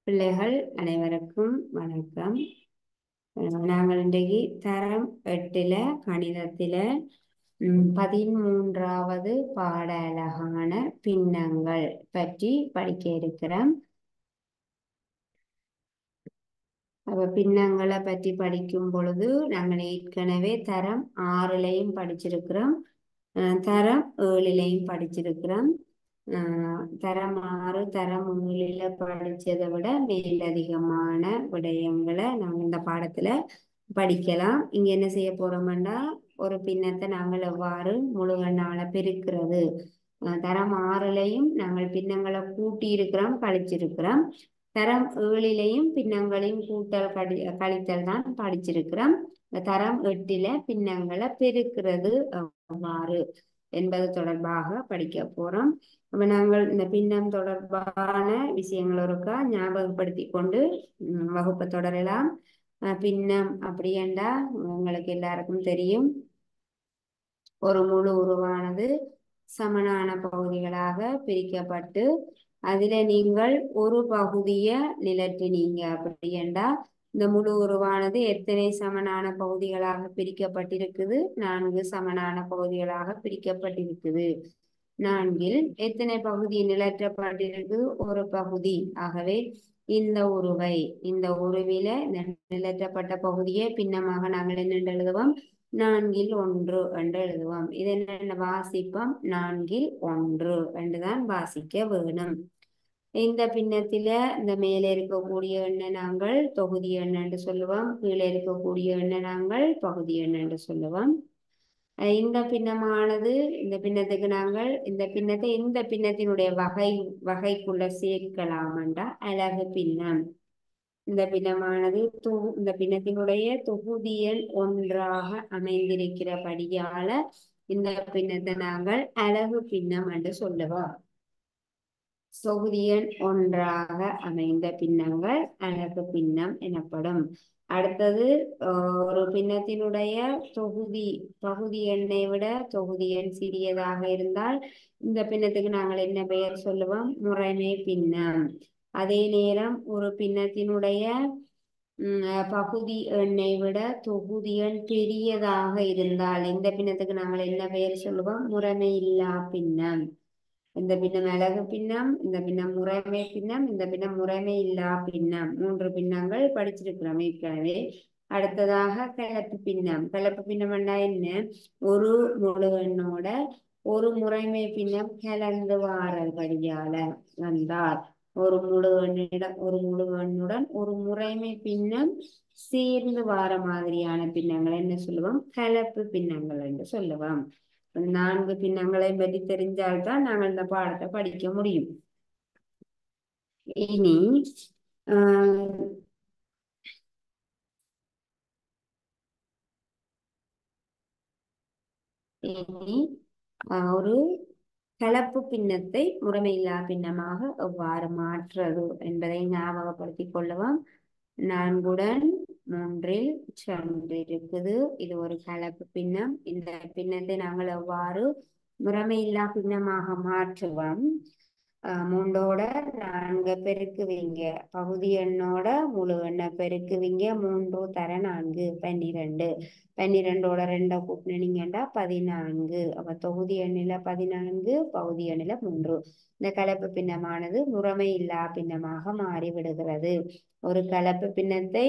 பிள்ளைகள் அனைவருக்கும் வணக்கம். நாங்கள் இன்றைக்கு தரம் 8ல கணிதத்தில 13வது பாட அலகான பின்னங்கள் பற்றி படிக்க இருக்கிறோம். பின்னங்களை பற்றி படிக்கும் பொழுது நாங்கள் ஏற்கனவே தரம் 6லையும் படிச்சிருக்கிறோம், தரம் 7லையும் படிச்சிருக்கிறோம். தரம் 6 தரம் 7ல படிச்சதை விட மேலதிகமான விடயங்களை நாங்கள் இந்த பாடத்துல படிக்கலாம். இங்க என்ன செய்ய போறோம்னா, ஒரு பின்னத்தை நாங்கள் எவ்வாறு முழுவண்ணால பெருக்கிறது. தரம் 6லையும் நாங்கள் பின்னங்களை கூட்டி இருக்கிறோம், கழிச்சிருக்கிறோம். தரம் 7லையும் பின்னங்களையும் கூட்டல் கழித்தல் தான் படிச்சிருக்கிறோம். தரம் 8ல பின்னங்களை பெருக்கிறது எவ்வாறு என்பது தொடர்பாக படிக்க போறோம். அப்ப நாங்கள் இந்த பின்னம் தொடர்பான விஷயங்கள் ஒருக்கா ஞாபகப்படுத்தி கொண்டு வகுப்பை தொடரலாம். பின்னம் அப்படியென்றா உங்களுக்கு எல்லாருக்கும் தெரியும், ஒரு முழு உருவானது சமனான பகுதிகளாக பிரிக்கப்பட்டு அதில நீங்கள் ஒரு பகுதியை நிலற்றினீங்க அப்படியென்றா இந்த முழு உருவானது எத்தனை சமனான பகுதிகளாக பிரிக்கப்பட்டிருக்குது? 4 சமனான பகுதிகளாக பிரிக்கப்பட்டிருக்குது. 4ல் எத்தனை பகுதி நிலற்றப்பட்டிருக்குது? ஒரு பகுதி. ஆகவே இந்த உருவில இந்த நிலற்றப்பட்ட பகுதியை பின்னமாக நாங்கள் என்ன எழுதுவோம்? 4ல் 1 என்று எழுதுவோம். இது என்ன வாசிப்போம்? 4ல் 1 என்றுதான் வாசிக்க வேணும். இந்த பின்னத்தில இந்த மேலே இருக்கக்கூடிய எண்ணை நாங்கள் தொகுதி எண் என்று சொல்லுவோம், கீழே இருக்கக்கூடிய எண்ணை நாங்கள் பகுதி எண் என்று சொல்லுவோம். இந்த பின்னமானது, இந்த பின்னத்துக்கு நாங்கள் இந்த பின்னத்தை இந்த பின்னத்தினுடைய வகைக்குள்ள சேர்க்கலாம் என்றால் அலகு பின்னம். இந்த பின்னமானது இந்த பின்னத்தினுடைய தொகுதி எண் 1ஆக அமைந்திருக்கிறபடியால இந்த பின்னத்தை நாங்கள் அலகு பின்னம் என்று சொல்லுவோம். தொகுதி எண் 1ஆக அமைந்த பின்னங்கள் அலகு பின்னம் எனப்படும். அடுத்தது, ஒரு பின்னத்தினுடைய பகுதி எண்ணை விட தொகுதி எண் சிறியதாக இருந்தால் இந்த பின்னத்துக்கு நாங்கள் என்ன பெயர் சொல்லுவோம்? முறைமை பின்னம். அதே நேரம் ஒரு பின்னத்தினுடைய பகுதி எண்ணை விட தொகுதி எண் பெரியதாக இருந்தால் இந்த பின்னத்துக்கு நாங்கள் என்ன பெயர் சொல்லுவோம்? முறைமை இல்லா பின்னம். இந்த பின்னம் அலகு பின்னம், இந்த பின்னம் முறைமை பின்னம், இந்த பின்னம் முறைமை இல்லா பின்னம். 3 பின்னங்கள் படிச்சிருக்கிறோம் ஏற்கனவே. அடுத்ததாக கலப்பு பின்னம். கலப்பு பின்னம் என்ன? ஒரு முழு எண்ணோட ஒரு முறைமை பின்னம் கலந்து வாரபடியால வந்தால் ஒரு முழு எண்ணுடன் ஒரு முறைமை பின்னம் சேர்ந்து வார மாதிரியான பின்னங்கள் என்ன சொல்லுவோம்? கலப்பு பின்னங்கள் என்று சொல்லுவோம். 4 பின்னங்களை பற்றி தெரிஞ்சால்தான் நாங்கள் இந்த பாடத்தை படிக்க முடியும். இனி ஒரு கலப்பு பின்னத்தை முறைமையில்லா பின்னமாக எவ்வாறு மாற்றுறது என்பதை ஞாபகப்படுத்திக் கொள்ளுவோம். 4உடன் 3ல் 2 இருக்குது. இது ஒரு கலப்பு பின்னம். இந்த பின்னத்தை நாங்கள் எவ்வாறு முறைமையில்லா பின்னமாக மாற்றுவோம்? 3ஓட 4 பெருக்குவீங்க, பகுதி எண்ணோட முழு எண்ணை பெருக்குவீங்க. 3 தர 4 12. 12ஓட 2 கூட்டினீங்கன்னா 14. அப்ப தொகுதி எண்ணில 14, பகுதி எண்ணில 3. இந்த கலப்பு பின்னமானது முறைமை இல்லா பின்னமாக மாறிவிடுகிறது. ஒரு கலப்பு பின்னத்தை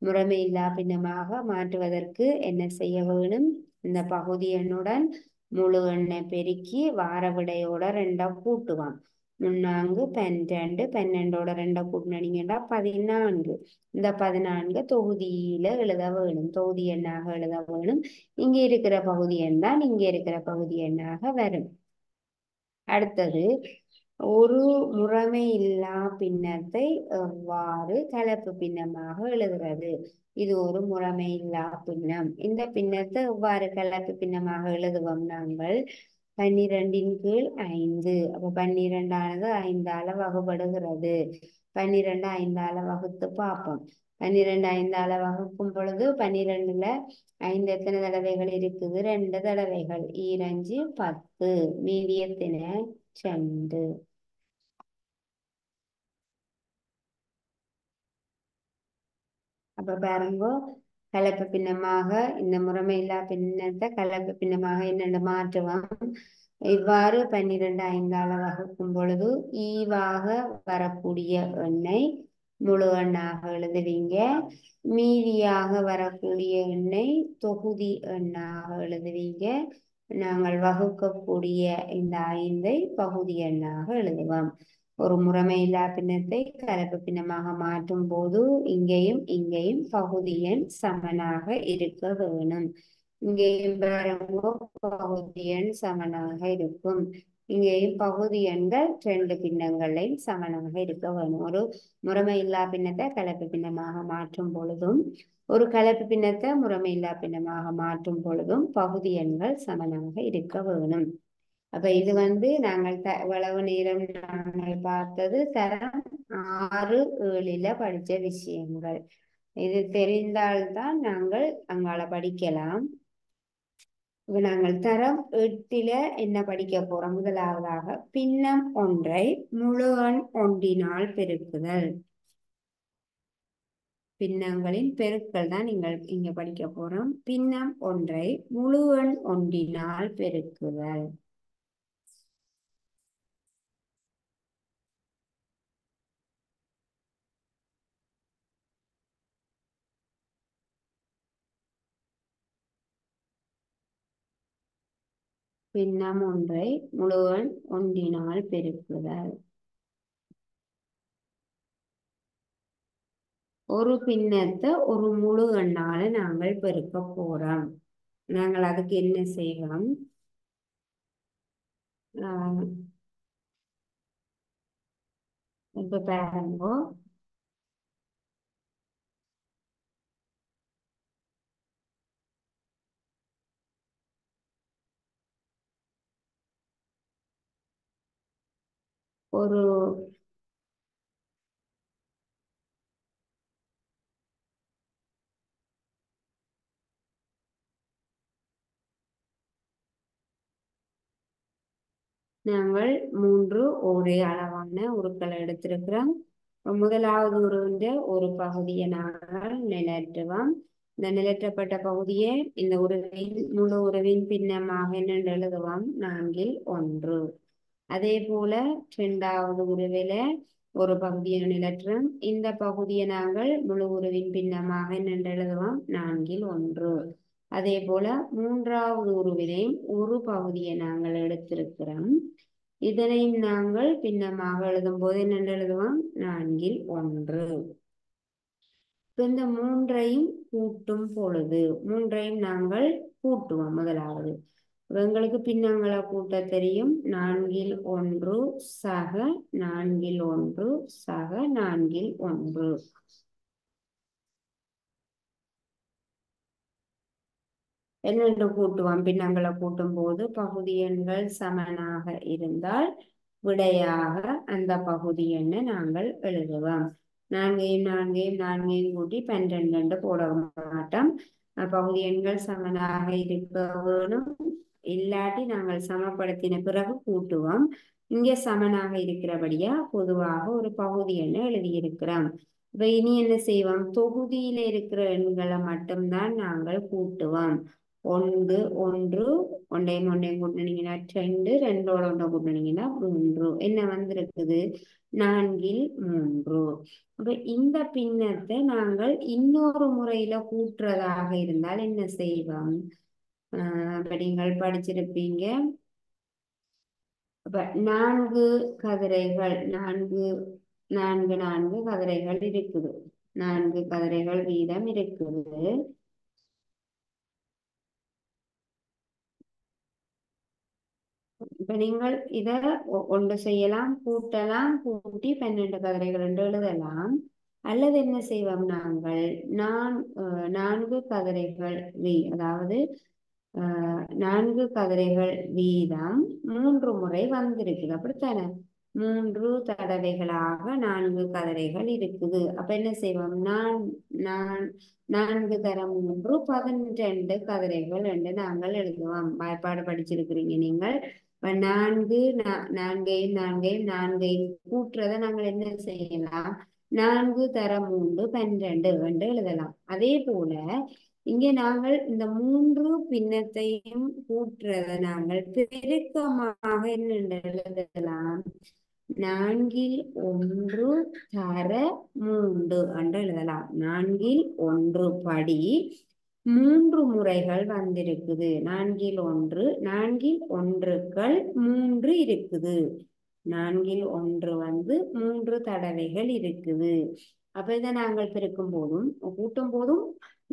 முறைமை இல்லா பின்னமாக மாற்றுவதற்கு என்ன செய்ய வேணும்? இந்த பகுதி எண்ணுடன் முழு எண்ணை பெருக்கி வார விடையோட 2 கூட்டுவான். 4 12, 12ஓட 2 கூட்டினீங்கன்னா 14. இந்த 14 தொகுதியில எழுத வேணும், தொகுதி எண்ணாக எழுத வேணும். இங்க இருக்கிற பகுதி எண் தான் இங்க இருக்கிற பகுதி எண்ணாக வரும். அடுத்தது, ஒரு முறைமை இல்லா பின்னத்தை எவ்வாறு கலப்பு பின்னமாக எழுதுறது? இது ஒரு முறைமை இல்லா பின்னம். இந்த பின்னத்தை எவ்வாறு கலப்பு பின்னமாக எழுதுவோம்? நாங்கள் 12ன் கீழ் 5. அப்ப 12ஆனது 5ஆல வகுபடுகிறது. 12 5ஆல வகுத்து பார்ப்போம். 12 5ஆல வகுக்கும் பொழுது 12ல 5 எத்தனை தடவைகள் இருக்குது? 2 தடவைகள். 2 10. மீதி எத்தனை? 2. அப்ப பாருங்க, கலப்பு பின்னமாக இந்த முறைமையில்லா பின்னத்தை கலப்பு பின்னமாக என்னென்று மாற்றுவோம். இவ்வாறு 12 5ஆல் வகுக்கும் பொழுது ஈவாக வரக்கூடிய எண்ணை முழு எண்ணாக எழுதுவீங்க. மீதியாக வரக்கூடிய எண்ணை தொகுதி எண்ணாக எழுதுவீங்க. நாங்கள் வகுக்கக்கூடிய இந்த 5ஐ பகுதி எண்ணாக எழுதுவோம். ஒரு முறைமையில்லா பின்னத்தை கலப்பு பின்னமாக மாற்றும் போது இங்கேயும் இங்கேயும் பகுதி எண் சமனாக இருக்க வேணும். இங்கேயும் பகுதி எண் சமனாக இருக்கும். இங்கேயும் பகுதி எண்கள் 2 பின்னங்களையும் சமனாக இருக்க வேணும். ஒரு முறைமையில்லா பின்னத்தை கலப்பு பின்னமாக மாற்றும் பொழுதும் ஒரு கலப்பு பின்னத்தை முறைமையில்லா பின்னமாக மாற்றும் பொழுதும் பகுதி எண்கள் சமனாக இருக்க வேணும். அப்ப இது நாங்கள் இவ்வளவு நேரம் நாங்கள் பார்த்தது தரம் 6 7ல படிச்ச விஷயங்கள். இது தெரிந்தால்தான் நாங்கள் அங்கால படிக்கலாம். நாங்கள் தரம் 8ல என்ன படிக்க போறோம்? முதலாவதாக பின்னம் ஒன்றை முழு எண் ஒன்றினால் பெருக்குதல். பின்னங்களின் பெருக்கல் தான் நீங்கள் இங்க படிக்க போறோம். பின்னம் ஒன்றை முழு எண் ஒன்றினால் பெருக்குதல். பின்னம் ஒன்றை முழு எண் ஒன்றினால் பெருக்குதல். ஒரு பின்னத்தை ஒரு முழு எண்ணால நாங்கள் பெருக்க போறோம். நாங்கள் அதுக்கு என்ன செய்வோம்? இப்ப பாருங்க, ஒரு நாங்கள் 3 ஒரே அளவான உருக்களை எடுத்திருக்கிறோம். முதலாவது உருவின் ஒரு பகுதியை நாங்கள் நிலற்றுவோம். இந்த நிலற்றப்பட்ட பகுதியை இந்த உருவின் முழு உருவின் பின்னமாக என்னென்று எழுதுவோம்? 4ல் 1. அதே போல 2வது உருவில ஒரு பகுதியை நிலற்றும். இந்த பகுதியை நாங்கள் முழு உருவின் பின்னமாக என்னென்று எழுதுவோம்? 4ல் 1. அதே போல 3வது உருவினையும் ஒரு பகுதியை நாங்கள் எடுத்திருக்கிறோம். இதனையும் நாங்கள் பின்னமாக எழுதும் போது என்னென்று எழுதுவோம்? 4ல் 1. இந்த 3ஐயும் கூட்டும் பொழுது 3ஐயும் நாங்கள் கூட்டுவோம். முதலாவது எங்களுக்கு பின்னங்களை கூட்ட தெரியும். 4ல் 1 சக 4ல் 1 சக 4ல் 1. என்னென்று கூட்டுவோம்? பின்னங்களை கூட்டும் போது பகுதி எண்கள் சமனாக இருந்தால் விடையாக அந்த பகுதி எண்ணை நாங்கள் எழுதுவோம். 4ஐயும் 4ஐயும் 4ஐயும் கூட்டி 12 போட மாட்டோம். பகுதி எண்கள் சமனாக இருக்க வேணும். இல்லாட்டி நாங்கள் சமப்படுத்தின பிறகு கூட்டுவோம். இங்கே சமனாக இருக்கிறபடியா பொதுவாக ஒரு பகுதி எண்ணை எழுதியிருக்கிறோம். இப்ப இனி என்ன செய்வோம்? தொகுதியில இருக்கிற எண்களை மட்டும்தான் நாங்கள் கூட்டுவோம். 1 1 ஒன்றையும் ஒன்றையும் கூட்டினீங்கன்னா 2 2ஓட ஒன்றை கூட்டினீங்கன்னா 3. என்ன வந்திருக்குது? 4ல் 3. அப்ப இந்த பின்னத்தை நாங்கள் இன்னொரு முறையில கூட்டுறதாக இருந்தால் என்ன செய்வோம்? இப்ப நீங்கள் படிச்சிருப்பீங்க. அப்ப 4 கதிரைகள் 4 4 4 கதிரைகள் இருக்குது. 4 கதிரைகள் வீதம் இருக்குது. இப்ப நீங்கள் இத ஒன்று செய்யலாம், கூட்டலாம், கூட்டி 12 கதிரைகள் என்று எழுதலாம். அல்லது என்ன செய்வோம்? நாங்கள் 4 கதிரைகள் அதாவது 4 கதிரைகள் வீதம் 3 முறை வந்திருக்குது. அப்படித்தானே? 3 தடவைகளாக 4 கதிரைகள் இருக்குது. அப்ப என்ன செய்வோம்? 4 தரம் 3 12 கதிரைகள் என்று நாங்கள் எழுதுவோம். வாய்ப்பாடு படிச்சிருக்கிறீங்க நீங்கள். 4 4ஐயும் 4ஐயும் 4ஐயும் கூட்டுறதை நாங்கள் என்ன செய்யலாம்? 4 தர 3 12 என்று எழுதலாம். அதே போல இங்கே நாங்கள் இந்த 3 பின்னத்தையும் கூட்டுறத நாங்கள் பெருக்கமாக என்ன எழுதலாம்? 4 1 தர 3 என்று எழுதலாம். 4 1 படி 3 முறைகள் வந்திருக்குது. 4 1 4 ஒன்றுக்கள் 3 இருக்குது. 4 1 வந்து 3 தடவைகள் இருக்குது. அப்ப இதை நாங்கள் பெருக்கும் போதும் கூட்டும் போதும்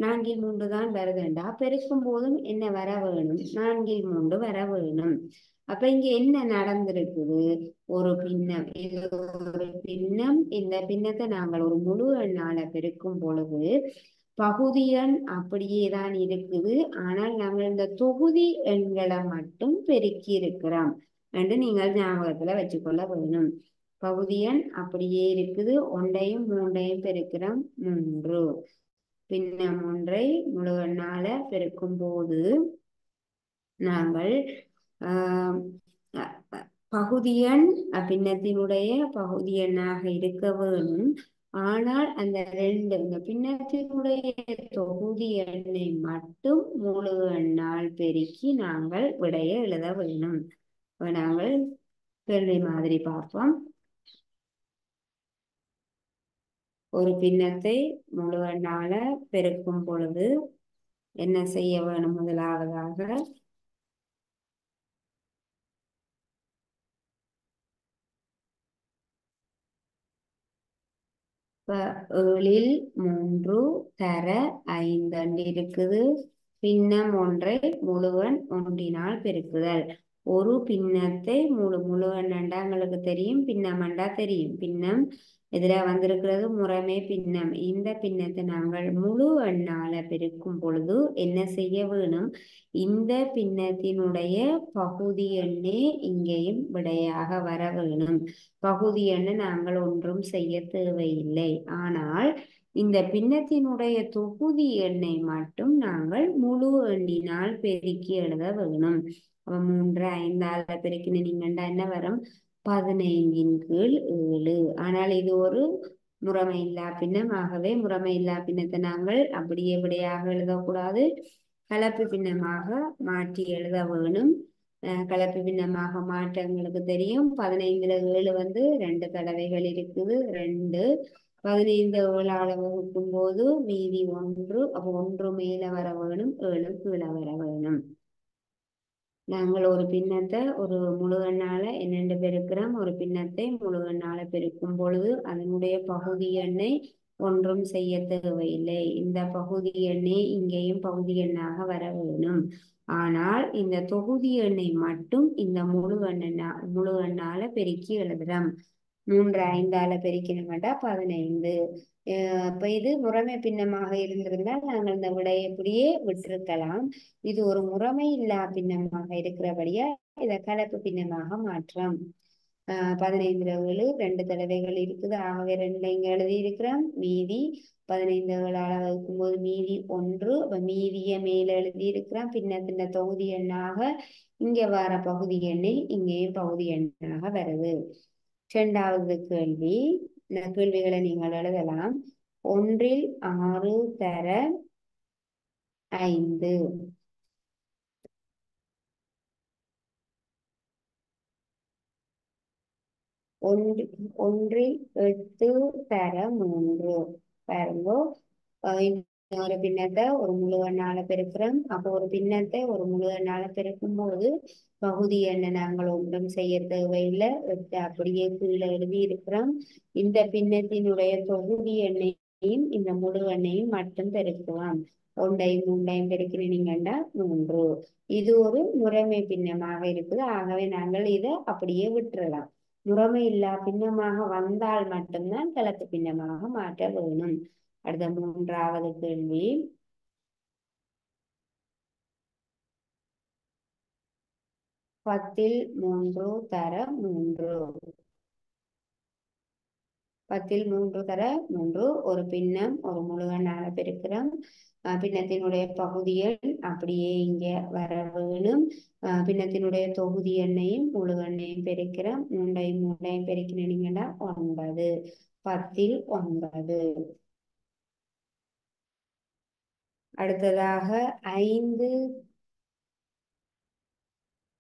4 3 தான் வருதுண்டா, பெருக்கும் போதும் என்ன வர வேணும்? 4 3 வர வேணும். அப்ப இங்க என்ன நடந்திருக்குது? ஒரு பின்னம், இது ஒரு பின்னம். இந்த பின்னத்தை நாங்கள் ஒரு முழு எண்ணால பெருக்கும் பொழுது பகுதி எண் அப்படியே தான் இருக்குது. ஆனால் நாங்கள் இந்த தொகுதி எண்களை மட்டும் பெருக்கி இருக்கிறோம் என்று நீங்கள் ஞாபகத்துல வச்சுக்கொள்ள வேணும். பகுதி எண் அப்படியே இருக்குது. 1ஐயும் 3ஐயும் பெருக்கிறோம் 3. பின்னம் 1ஐ முழு எண்ணால பெருக்கும் போது நாங்கள் ஆஹ் பகுதி எண் பின்னத்தினுடைய பகுதி எண்ணாக இருக்க வேணும். ஆனால் அந்த இந்த பின்னத்தினுடைய தொகுதி எண்ணை மட்டும் முழு எண்ணால் பெருக்கி நாங்கள் விடைய எழுத வேணும். நாங்கள் கேள்வி மாதிரி பார்ப்போம். ஒரு பின்னத்தை முழு எண்ணால பெருக்கும் பொழுது என்ன செய்ய வேணும்? முதலாவதாக இப்ப 7 3 தர 5 இருக்குது. பின்னம் 1ஐ முழுவன் 1னால் பெருக்குதல். ஒரு பின்னத்தை முழுவன் எங்களுக்கு தெரியும், பின்னம் என்றா தெரியும். பின்னம் எதிர வந்திருக்கிறது முறைமை பின்னம். இந்த பின்னத்தை நாங்கள் முழு எண்ணால பெருக்கும் பொழுது என்ன செய்ய வேணும்? இந்த பின்னத்தினுடைய பகுதி எண்ணே இங்கேயும் விடையாக வர வேணும். பகுதி எண்ணை நாங்கள் ஒன்றும் செய்ய தேவையில்லை. ஆனால் இந்த பின்னத்தினுடைய தொகுதி எண்ணை மட்டும் நாங்கள் முழு எண்ணினால் பெருக்கி எழுத வேணும். அப்ப 3 5ஆல பெருக்கின நீங்கண்டா என்ன வரும்? 15 கீழ் 7. ஆனால் இது ஒரு முறைமை இல்லா பின்னம். ஆகவே முறைமை இல்லா பின்னத்தை நாங்கள் அப்படியே விடையாக எழுதக்கூடாது, கலப்பு பின்னமாக மாற்றி எழுத வேணும். கலப்பு பின்னமாக மாற்ற எங்களுக்கு தெரியும். 15ல் 7 வந்து 2 தடவைகள் இருக்குது. 2 15 7ஆல வகுக்கும் போது மீதி 1. அப்போ 1 மேல வர வேணும், 7 கீழே வர வேணும். நாங்கள் ஒரு பின்னத்தை ஒரு முழு எண்ணால என்னென்று பெருக்கிறோம்? ஒரு பின்னத்தை முழு எண்ணால பெருக்கும் பொழுது அதனுடைய பகுதி எண்ணை ஒன்றும் செய்ய தேவையில்லை. இந்த பகுதி எண்ணே இங்கேயும் பகுதி எண்ணாக வர வேணும். ஆனால் இந்த தொகுதி எண்ணை மட்டும் இந்த முழு எண்ணால பெருக்கி எழுதுறோம். 3 5ஆல பெருக்கினோம்டா 15. இப்ப இது முறைமை பின்னமாக இருந்திருந்தால் நாங்கள் இந்த விடையை இப்படியே விட்டிருக்கலாம். இது ஒரு முறைமை இல்லா பின்னமாக இருக்கிறபடியா இதை கலப்பு பின்னமாக மாற்றம். 15ல் 7 2 தடவைகள் இருக்குது. ஆகவே 2 இங்க எழுதி இருக்கிறோம். மீதி 15 7ஆல வகுக்கும் போது மீதி 1. மீதிய மேல எழுதி இருக்கிறோம். பின்னத்தின் தொகுதி எண்ணாக இங்க வர பகுதி எண்ணை இங்கேயும் பகுதி எண்ணாக வருது. 2வது கேள்வி. இந்த கேள்விகளை நீங்கள் எழுதலாம். 1ல் 6 தர 5. 1ல் 8 தர 3. பாருங்க, ஒரு பின்னத்தை ஒரு முழு எண்ணால பெருக்கிறோம். அப்போ ஒரு பின்னத்தை ஒரு முழு எண்ணால பெருக்கும் போது பகுதி எண்ணை நாங்கள் ஒன்றும் செய்ய தேவையில்லை, 8 அப்படியே கீழே எழுதி இருக்கிறோம். இந்த பின்னத்தினுடைய தொகுதி எண்ணையும் இந்த முழு எண்ணையும் மட்டும் பெருக்குவோம். 1ஐயும் 3ஐயும் பெருக்கிறீங்கன்னா 3. இது ஒரு முறைமை பின்னமாக இருக்குது. ஆகவே நாங்கள் இதை அப்படியே விட்டுறலாம். முறைமை இல்லா பின்னமாக வந்தால் மட்டும்தான் கலப்பு பின்னமாக மாற்ற வேணும். அடுத்த 3வது கேள்வி. 10ல் 3 தர 3. 10ல் 3 தர 3 ஒரு பின்னம் ஒரு முழு எண்ணால பெருக்கிறோம். பின்னத்தினுடைய பகுதி எண் அப்படியே இங்க வர வேணும். பின்னத்தினுடைய தொகுதி எண்ணையும் முழு எண்ணையும் பெருக்கிறோம். 3ஐயும் 3ஐயும் பெருக்கினீங்கன்னா 9. 10 ல் 9. அடுத்ததாக 5.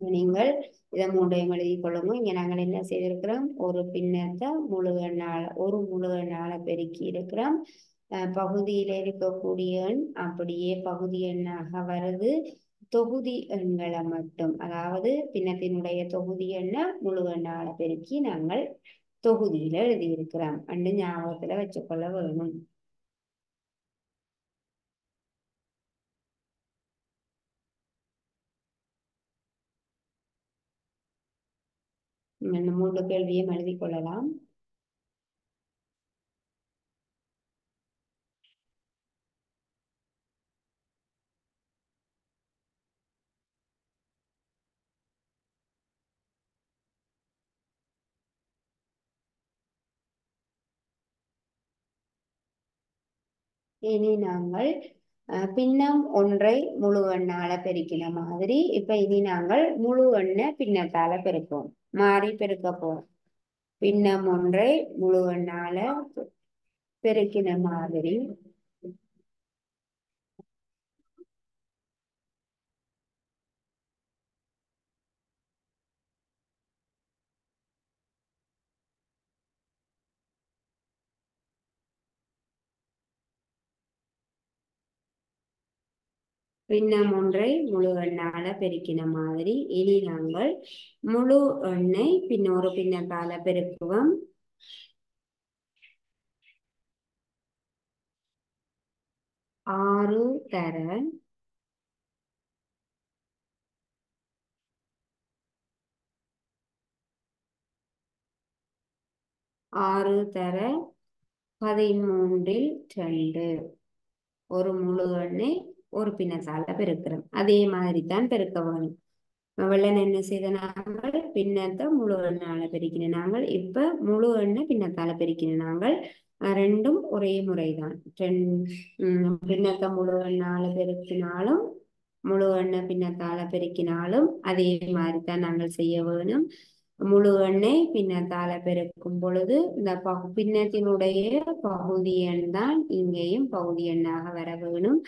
நீங்கள் இதை மூன்றையும் எழுதிக் கொள்ளுங்க. இங்க நாங்கள் என்ன செய்திருக்கிறோம், ஒரு பின்னத்தை முழு எண்ணால ஒரு முழு எண்ணால பெருக்கி இருக்கிறோம். பகுதியில இருக்கக்கூடிய எண் அப்படியே பகுதி எண்ணாக வருது. தொகுதி எண்களை மட்டும், அதாவது பின்னத்தினுடைய தொகுதி எண்ணை முழு எண்ணால பெருக்கி நாங்கள் தொகுதியில எழுதியிருக்கிறோம் அண்டு ஞாபகத்துல வச்சுக்கொள்ள வேணும். இந்த 3 கேள்வியும் எழுதிக் கொள்ளலாம். இனி நாங்கள் பின்னம் ஒன்றை முழு எண்ணால பெருக்கின மாதிரி இப்ப இனி நாங்கள் முழு எண்ணை பின்னத்தால பெருப்போம். மாறி பெருக்க போறோம். பின்னம் ஒன்றை முழு எண்ணால பெருக்கின மாதிரி பின்னம் ஒன்றை முழு எண்ணால பெருக்கின மாதிரி இனி நாங்கள் முழு எண்ணை பின்னொரு பின்னத்தால பெருக்குவோம். 6 தர 13 ல் 2 ஒரு முழு எண்ணை ஒரு பின்னத்தால பெருக்கிறோம். அதே மாதிரி தான் பெருக்க வேணும். வெள்ளன் என்ன செய்த நாங்கள் பின்னத்தை முழு எண்ணால பெருக்கின நாங்கள் இப்ப முழு எண்ணை பின்னத்தால பெருக்கின நாங்கள் ரெண்டும் ஒரே முறைதான். பின்னத்தை முழு எண்ணால பெருக்கினாலும் முழு எண்ணை பின்னத்தால பெருக்கினாலும் அதே மாதிரி தான் நாங்கள் செய்ய வேணும். முழு எண்ணை பின்னத்தால பெருக்கும் பொழுது இந்த பின்னத்தினுடைய பகுதி எண் தான் இங்கேயும் பகுதி எண்ணாக வர வேணும்.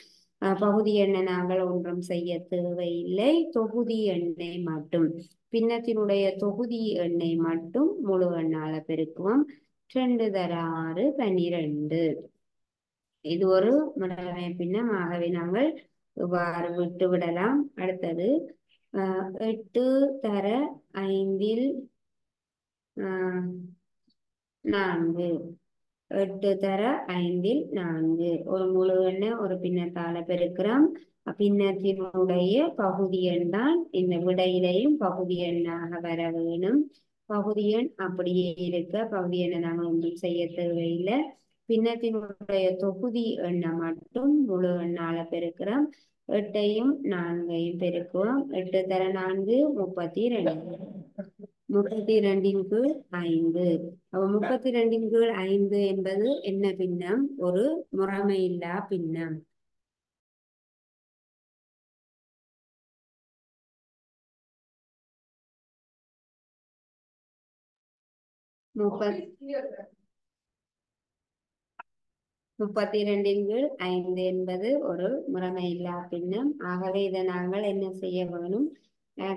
பகுதி எண்ணை நாங்கள் ஒன்றும் செய்ய தேவையில்லை. தொகுதி எண்ணை மட்டும் பின்னத்தினுடைய தொகுதி எண்ணை மட்டும் முழு எண்ணால பெருக்குவோம். 2 தர 6 12. இது ஒரு முறைமை பின்னம். ஆகவே நாங்கள் இவ்வாறு விட்டு விடலாம். அடுத்தது 8 தர 5 ல் 4. 8 தர 5 ல் 4 ஒரு முழு எண்ணை ஒரு பின்னத்தால பெருக்கிறோம். பின்னத்தினுடைய பகுதி எண் தான் இந்த விடையிலையும் பகுதி எண்ணாக வர வேணும். பகுதி எண் அப்படியே இருக்க பகுதி எண்ணை நாங்கள் ஒன்றும் செய்ய தேவையில்லை. பின்னத்தினுடைய தொகுதி எண்ணை மட்டும் முழு எண்ணால பெருக்கிறோம். 8ஐயும் 4ஐயும் பெருக்குவோம். 8 தர 4 32. 32 கீழ் 5. 32 கீழ் 5 என்பது என்ன பின்னம்? ஒரு முறைமையில்லா பின்னம். முப்பத்தி 32 கீழ் 5 என்பது ஒரு முறைமையில்லா பின்னம். ஆகவே இதை நாங்கள் என்ன செய்ய வேணும்?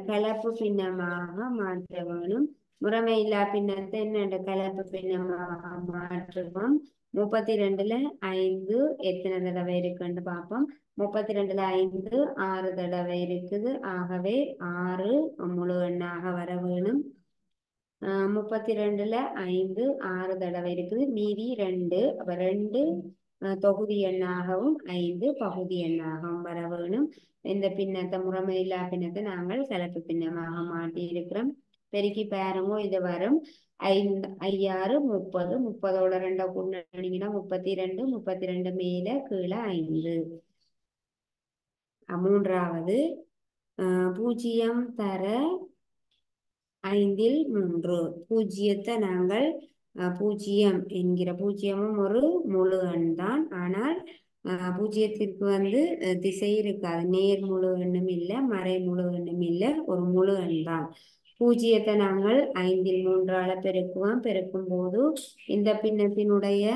கலப்பு பின்னமாக மாற்ற வேணும். முறைமையில்லா பின்னத்தை என்ன கலப்பு பின்னமாக மாற்றுவோம். 32ல 5 எத்தனை தடவை இருக்குன்னு பார்ப்போம். 32ல 5 6 தடவை இருக்குது. ஆகவே 6 முழு எண்ணாக வர வேணும். 32ல 5 6 தடவை இருக்குது. மீதி 2. அப்ப 2 தொகுதி எண்ணாகவும் 5 பகுதி எண்ணாகவும் வர வேணும். இந்த பின்னத்தை முறைமையில்லா பின்னத்தை நாங்கள் கலப்பு பின்னமாக மாட்டி இருக்கிறோம். பெருக்கி பாருங்க, இது வரும் 5 6 30. 30ஓட 2 கூட்டினீங்கன்னா 32. 32 மேல கீழே 5. மூன்றாவது 0 தர 5 ல் 3. பூஜ்ஜியத்தை நாங்கள் 0 என்கிற பூஜ்ஜியமும் ஒரு முழு எண் தான். ஆனால் பூஜ்ஜியத்திற்கு திசை இருக்காது. நேர் முழு எண்ணும் இல்லை, மறை முழு எண்ணும் இல்லை, ஒரு முழு எண் தான். பூஜ்ஜியத்தை நாங்கள் 5இல் 3ஆல பெருக்குவோம். பெருக்கும் போது இந்த பின்னத்தினுடைய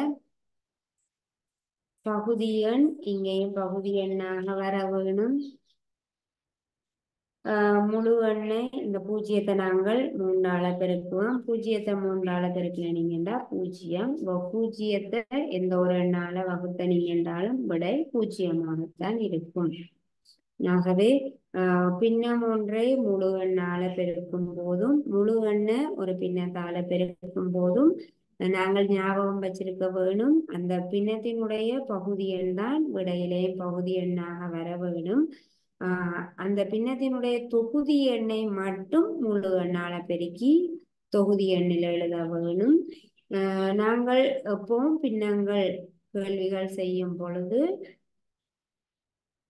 பகுதி எண் இங்கேயும் பகுதி எண்ணாக வர வேணும். முழு எண்ணை இந்த பூஜ்ஜியத்தை நாங்கள் 3ஆல பெருக்குவோம். பூஜ்ஜியத்தை 3ஆல பெருக்கினீங்கன்னா பூஜ்ஜியம். பூஜ்ஜியத்தை எந்த ஒரு எண்ணால வகுத்தனீங்க என்றாலும் விடை பூஜ்ஜியமாகத்தான் இருக்கும். ஆகவே பின்னம் ஒன்றை முழு எண்ணால பெருக்கும் போதும் முழு எண்ணை ஒரு பின்னத்தால பெருக்கும் போதும் நாங்கள் ஞாபகம் வச்சிருக்க வேணும், அந்த பின்னத்தினுடைய பகுதி எண் தான் விடையிலே பகுதி எண்ணாக வர வேணும். அந்த பின்னத்தினுடைய தொகுதி எண்ணை மட்டும் முழு எண்ணால பெருக்கி தொகுதி எண்ணில் எழுத வேணும். நாங்கள் எப்பவும் பின்னங்கள் கேள்விகள் செய்யும் பொழுது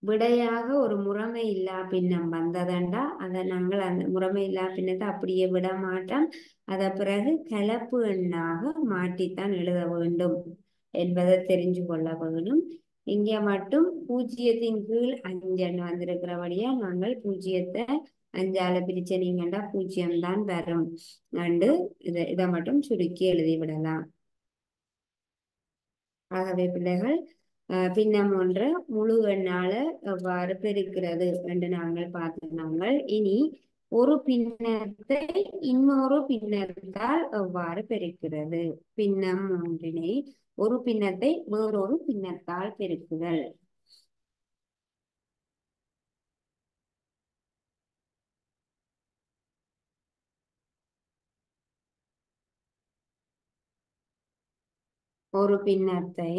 விடையாக ஒரு முறைமை இல்லா பின்னம் வந்ததண்டா அதை நாங்கள் அந்த முறைமை இல்லா பின்னத்தை அப்படியே விட மாட்டோம். அதை பிறகு கலப்பு எண்ணாக மாற்றித்தான் எழுத வேண்டும் என்பதை தெரிஞ்சு கொள்ள வேணும். இங்கே மட்டும் பூஜ்ஜியத்தின் கீழ் 5 வந்திருக்கிறபடியா நாங்கள் பூஜ்ஜியத்தை 5ஆல பிரிச்சனீங்கன்னா பூஜ்ஜியம் தான் வரும். அண்டு இதை மட்டும் சுருக்கி எழுதிவிடலாம். ஆகவே பிள்ளைகள் பின்னம் ஒன்று முழு எண்ணால எவ்வாறு பெருக்கிறது என்று நாங்கள் பார்த்து இனி ஒரு பின்னத்தை இன்னொரு பின்னத்தால் எவ்வாறு பெருக்கிறது. பின்னம் ஒன்றினை ஒரு பின்னத்தை வேறொரு பின்னத்தால் பெருக்குதல். ஒரு பின்னத்தை